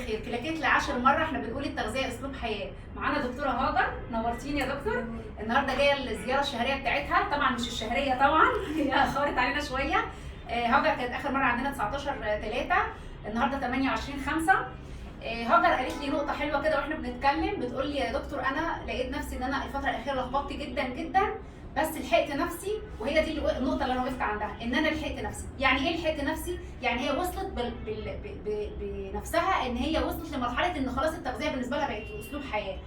خير. كلاكيت ل10 مره احنا بنقول التغذيه اسلوب حياه. معانا دكتوره هاجر، نورتيني يا دكتور. النهارده جايه الزياره الشهريه بتاعتها، طبعا مش الشهريه طبعا هي اخرت علينا شويه. هاجر كانت اخر مره عندنا 19/3، النهارده 28/5. هاجر قالت لي نقطه حلوه كده واحنا بنتكلم، بتقول لي يا دكتور انا لقيت نفسي ان انا الفتره الاخيره لخبطت جدا جدا، بس لحقت نفسي. وهي دي النقطه اللي انا وقفت عندها، ان انا لحقت نفسي. يعني ايه لحقت نفسي؟ يعني هي وصلت بنفسها ان هي وصلت لمرحله ان خلاص التغذيه بالنسبه لها بقت اسلوب حياه.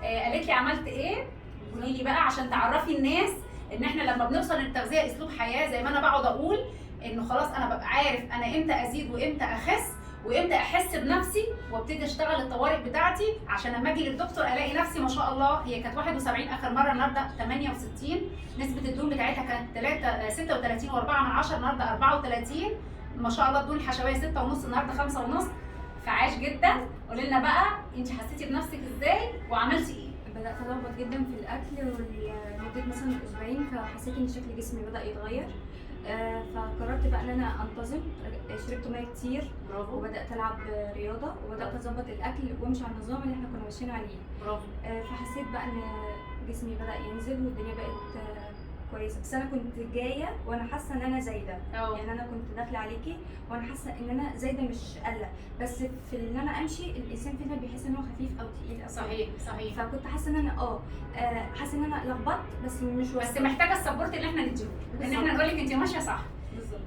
قالت لي عملت ايه؟ قولي لي بقى عشان تعرفي الناس ان احنا لما بنوصل للتغذيه اسلوب حياه، زي ما انا بقعد اقول انه خلاص انا ببقى عارف انا امتى ازيد وامتى اخس وامتى احس بنفسي وابتدي اشتغل الطوارئ بتاعتي، عشان لما اجي للدكتور الاقي نفسي ما شاء الله. هي كانت 71 اخر مره، النهارده 68. نسبه الدهون بتاعتها كانت 36 و4 من 10، النهارده 34 ما شاء الله. الدهون الحشويه 6.5، النهارده 5.5، فعاش جدا. قولي لنا بقى انت حسيتي بنفسك ازاي وعملتي ايه؟ بدأت ألخبط جدا في الأكل ولمدة مثلا أسبوعين، فحسيت إن شكل جسمي بدأ يتغير. فقررت بقى إن أنا أنتظم، شربت مية كتير. برافو. وبدأت ألعب رياضة وبدأت أظبط الأكل وأمشي على النظام اللي إحنا كنا ماشيين عليه. برافو. فحسيت بقى إن جسمي بدأ ينزل والدنيا بقت كويسه. بس انا كنت جايه وانا حاسه ان انا زايده. يعني انا كنت داخله عليكي وانا حاسه ان انا زايده مش قله، بس في ان انا امشي الانسان فينا بيحس ان هو خفيف او تقيل أو صحيح صحيح. فكنت حاسه ان انا حاسه ان انا لخبطت، بس مش بس محتاجه السبورت اللي احنا نديله، ان احنا نقول لك انت ماشيه صح. بالظبط.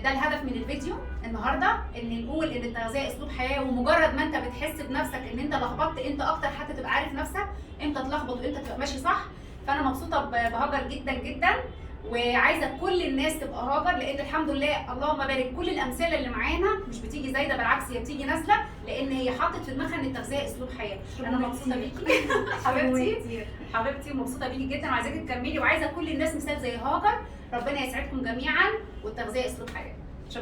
ده الهدف من الفيديو النهارده، ان نقول ان التغذيه اسلوب حياه. ومجرد ما انت بتحس بنفسك ان انت لخبطت، انت اكتر حتى تبقى عارف نفسك امتى تلخبط وامتى تبقى ماشي صح. فانا مبسوطه بهاجر جدا جدا، وعايزه كل الناس تبقى هاجر، لان الحمد لله اللهم بارك كل الامثله اللي معانا مش بتيجي زايده، بالعكس هي بتيجي نازله، لان هي حطت في دماغها ان التغذيه اسلوب حياه. انا مبسوطه بيكي حبيبتي حبيبتي، ومبسوطه بيكي جدا، وعايزاكي تكملي، وعايزه كل الناس مثال زي هاجر. ربنا يسعدكم جميعا، والتغذيه اسلوب حياه.